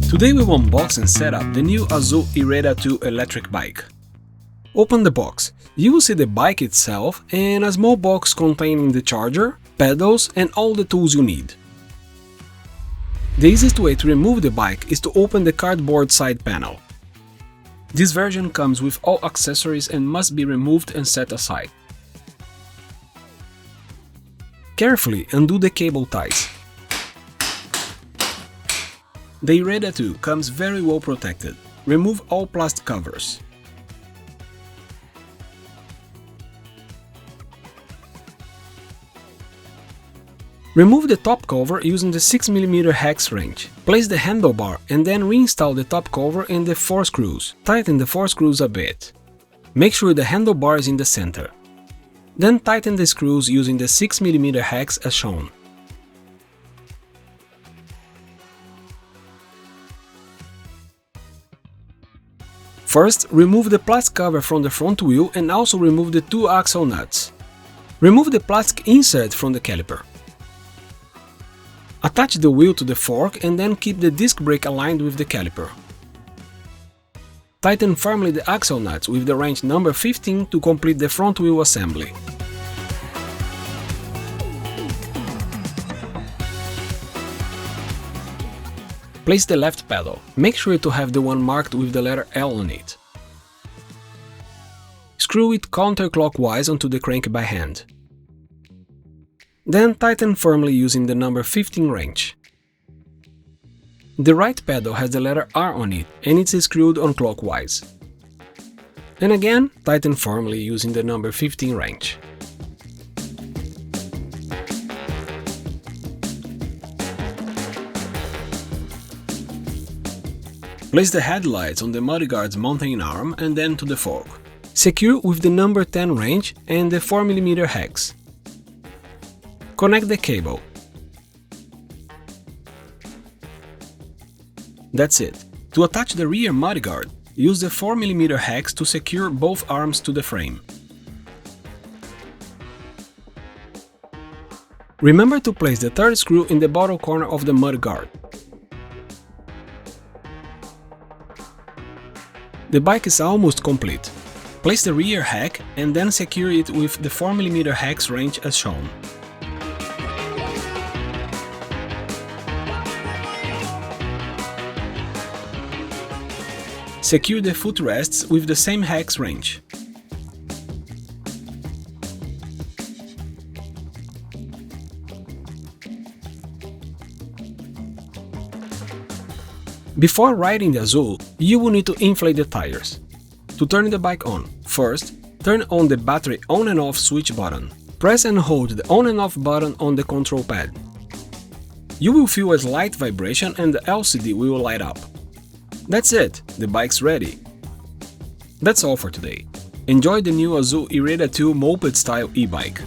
Today we will unbox and set up the new Azul Ireda 2 electric bike. Open the box. You will see the bike itself and a small box containing the charger, pedals and all the tools you need. The easiest way to remove the bike is to open the cardboard side panel. This version comes with all accessories and must be removed and set aside. Carefully undo the cable ties. The Ireda 2 comes very well protected. Remove all plastic covers. Remove the top cover using the 6mm hex wrench. Place the handlebar and then reinstall the top cover and the 4 screws. Tighten the 4 screws a bit. Make sure the handlebar is in the center. Then tighten the screws using the 6mm hex as shown. First, remove the plastic cover from the front wheel and also remove the 2 axle nuts. Remove the plastic insert from the caliper. Attach the wheel to the fork and then keep the disc brake aligned with the caliper. Tighten firmly the axle nuts with the wrench number 15 to complete the front wheel assembly. Place the left pedal. Make sure to have the one marked with the letter L on it. Screw it counterclockwise onto the crank by hand. Then tighten firmly using the number 15 wrench. The right pedal has the letter R on it and it's screwed on clockwise. And again, tighten firmly using the number 15 wrench. Place the headlights on the mudguard's mounting arm and then to the fork. Secure with the number 10 wrench and the 4mm hex. Connect the cable. That's it. To attach the rear mudguard, use the 4mm hex to secure both arms to the frame. Remember to place the third screw in the bottom corner of the mudguard. The bike is almost complete. Place the rear hack and then secure it with the 4mm hex wrench as shown. Secure the footrests with the same hex wrench. Before riding the Azul, you will need to inflate the tires. To turn the bike on, first, turn on the battery on and off switch button. Press and hold the on and off button on the control pad. You will feel a slight vibration and the LCD will light up. That's it, the bike's ready. That's all for today. Enjoy the new Azul Ireda 2 moped style e-bike.